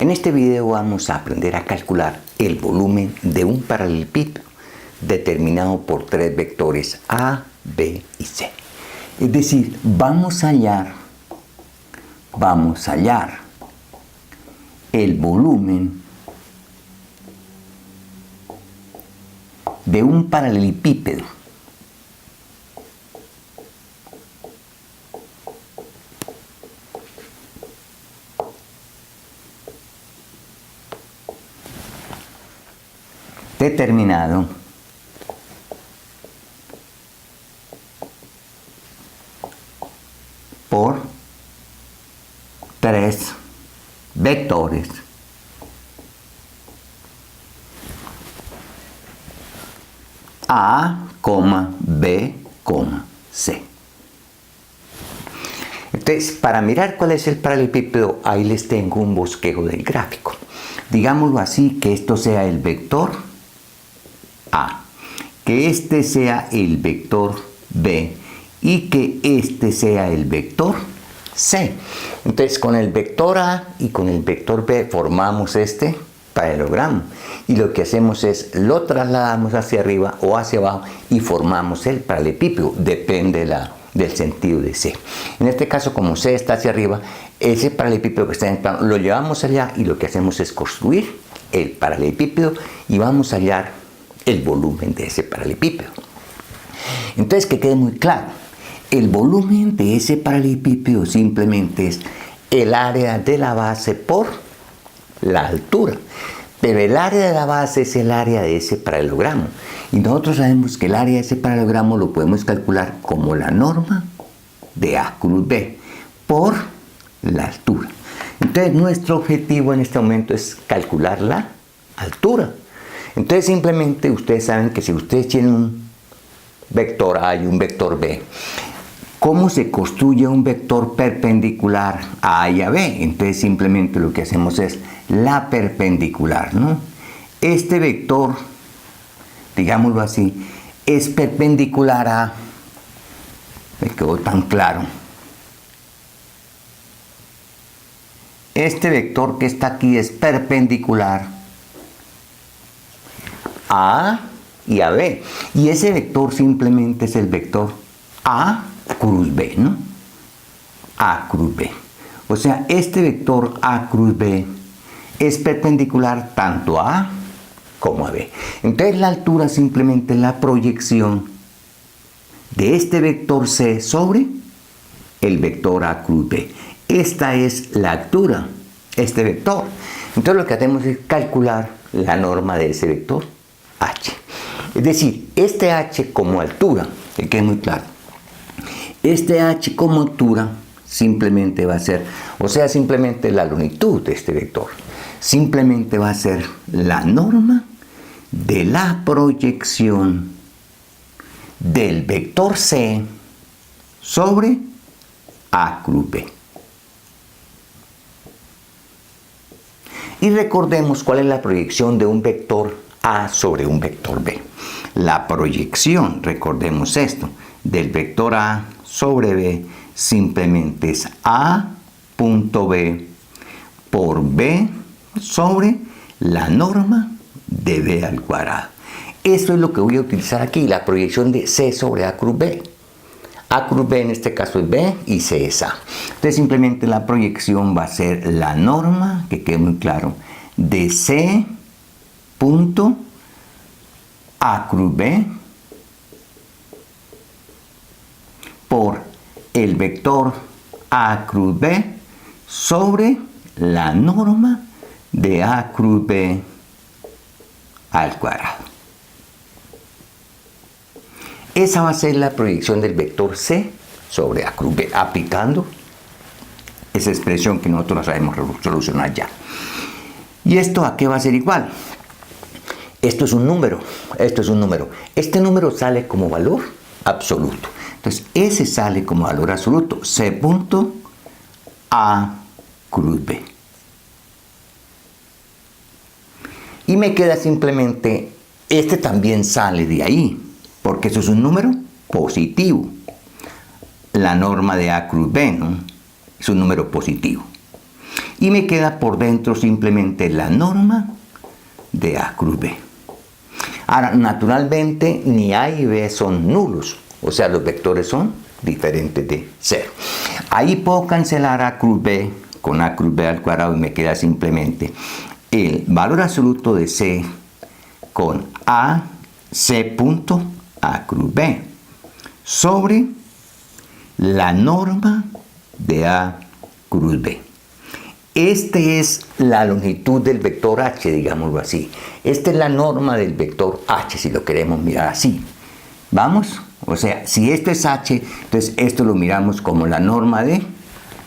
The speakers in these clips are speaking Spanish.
En este video vamos a aprender a calcular el volumen de un paralelepípedo determinado por tres vectores A, B y C. Es decir, vamos a hallar el volumen de un paralelepípedo determinado por tres vectores A, B, C. Entonces, para mirar cuál es el paralelepípedo, ahí les tengo un bosquejo del gráfico. Digámoslo así, que esto sea el vector A, que este sea el vector B y que este sea el vector C. Entonces, con el vector A y con el vector B formamos este paralelogramo. Y lo que hacemos es lo trasladamos hacia arriba o hacia abajo y formamos el paralelepípedo. Depende del sentido de C. En este caso, como C está hacia arriba, ese paralelepípedo que está en el plano lo llevamos allá y lo que hacemos es construir el paralelepípedo y vamos a hallar el volumen de ese paralelepípedo. Entonces, que quede muy claro, el volumen de ese paralelepípedo simplemente es el área de la base por la altura. Pero el área de la base es el área de ese paralelogramo. Y nosotros sabemos que el área de ese paralelogramo lo podemos calcular como la norma de A cruz B por la altura. Entonces, nuestro objetivo en este momento es calcular la altura. Entonces, simplemente ustedes saben que si ustedes tienen un vector A y un vector B, ¿cómo se construye un vector perpendicular a A y a B? Entonces, simplemente lo que hacemos es la perpendicular, ¿no? Este vector, digámoslo así, es perpendicular a... Me quedó tan claro. Este vector que está aquí es perpendicular a A y a B. Y ese vector simplemente es el vector A cruz B, ¿no? A cruz B. O sea, este vector A cruz B es perpendicular tanto a A como a B. Entonces, la altura simplemente es la proyección de este vector C sobre el vector A cruz B. Esta es la altura, este vector. Entonces, lo que hacemos es calcular la norma de ese vector H. Es decir, este H como altura, que quede muy claro. Este H como altura simplemente va a ser, o sea, simplemente la longitud de este vector. Simplemente va a ser la norma de la proyección del vector C sobre A cruz B. Y recordemos cuál es la proyección de un vector A sobre un vector B. La proyección, recordemos esto, del vector A sobre B simplemente es A punto B por B sobre la norma de B al cuadrado. Eso es lo que voy a utilizar aquí, la proyección de C sobre A cruz B. A cruz B en este caso es B y C es A. Entonces simplemente la proyección va a ser la norma, que quede muy claro, de C punto A cruz B por el vector A cruz B sobre la norma de A cruz B al cuadrado. Esa va a ser la proyección del vector C sobre A cruz B, aplicando esa expresión que nosotros sabemos solucionar ya. ¿Y esto a qué va a ser igual? Esto es un número, esto es un número. Este número sale como valor absoluto. Entonces, ese sale como valor absoluto, C punto A cruz B. Y me queda simplemente, este también sale de ahí, porque eso es un número positivo. La norma de A cruz B, ¿no? Es un número positivo. Y me queda por dentro simplemente la norma de A cruz B. Ahora, naturalmente, ni A y B son nulos. O sea, los vectores son diferentes de 0. Ahí puedo cancelar A cruz B con A cruz B al cuadrado y me queda simplemente el valor absoluto de C con A, C punto A cruz B sobre la norma de A cruz B. Este es la longitud del vector H, digámoslo así. Esta es la norma del vector H, si lo queremos mirar así. ¿Vamos? O sea, si esto es H, entonces esto lo miramos como la norma de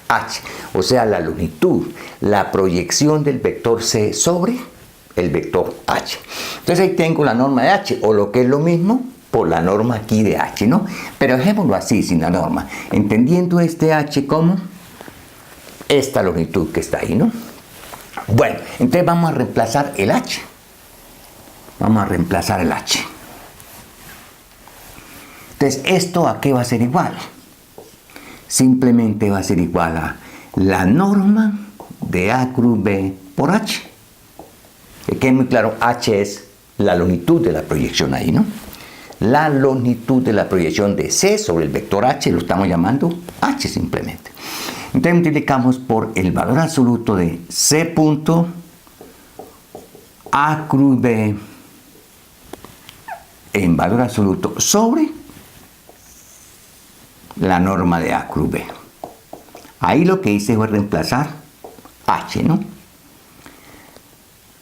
H. O sea, la longitud, la proyección del vector C sobre el vector H. Entonces ahí tengo la norma de H, o lo que es lo mismo, por la norma aquí de H, ¿no? Pero dejémoslo así, sin la norma. Entendiendo este H como esta longitud que está ahí, ¿no? Bueno, entonces vamos a reemplazar el H. Vamos a reemplazar el H. Entonces, ¿esto a qué va a ser igual? Simplemente va a ser igual a la norma de A cruz B por H. Que quede muy claro, H es la longitud de la proyección ahí, ¿no? La longitud de la proyección de C sobre el vector H lo estamos llamando H simplemente. Entonces multiplicamos por el valor absoluto de C punto A cruz B en valor absoluto sobre la norma de A cruz B. Ahí lo que hice fue reemplazar H, ¿no?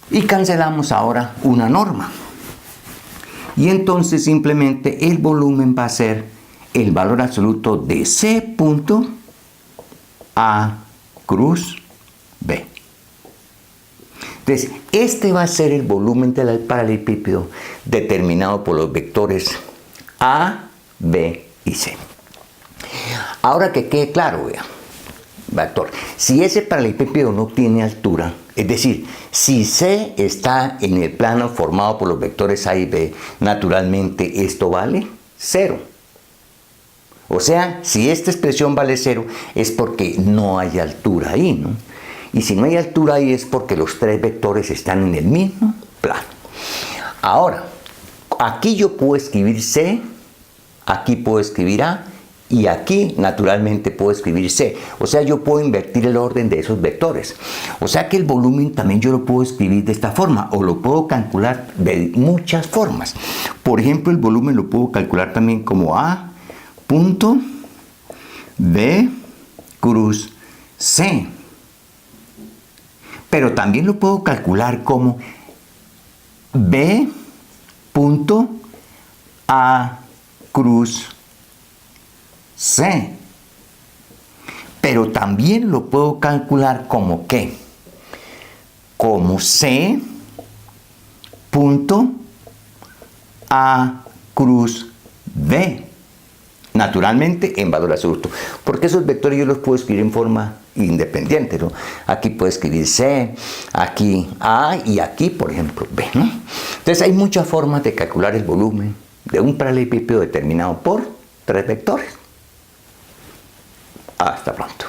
Y cancelamos ahora una norma. Y entonces simplemente el volumen va a ser el valor absoluto de C punto A cruz B. Entonces, este va a ser el volumen del paralelepípedo determinado por los vectores A, B y C. Ahora que quede claro, vea, vector, si ese paralelepípedo no tiene altura, es decir, si C está en el plano formado por los vectores A y B, naturalmente esto vale 0. O sea, si esta expresión vale 0 es porque no hay altura ahí, ¿no? Y si no hay altura ahí es porque los tres vectores están en el mismo plano. Ahora, aquí yo puedo escribir C, aquí puedo escribir A, y aquí naturalmente puedo escribir C. O sea, yo puedo invertir el orden de esos vectores. O sea que el volumen también yo lo puedo escribir de esta forma, o lo puedo calcular de muchas formas. Por ejemplo, el volumen lo puedo calcular también como A punto B cruz C. Pero también lo puedo calcular como B punto A cruz C. Pero también lo puedo calcular como ¿qué? Como C punto A cruz B. Naturalmente en valor absoluto. Porque esos vectores yo los puedo escribir en forma independiente, ¿no? Aquí puedo escribir C, aquí A y aquí, por ejemplo, B, ¿no? Entonces hay muchas formas de calcular el volumen de un paralelepípedo determinado por tres vectores. Hasta pronto.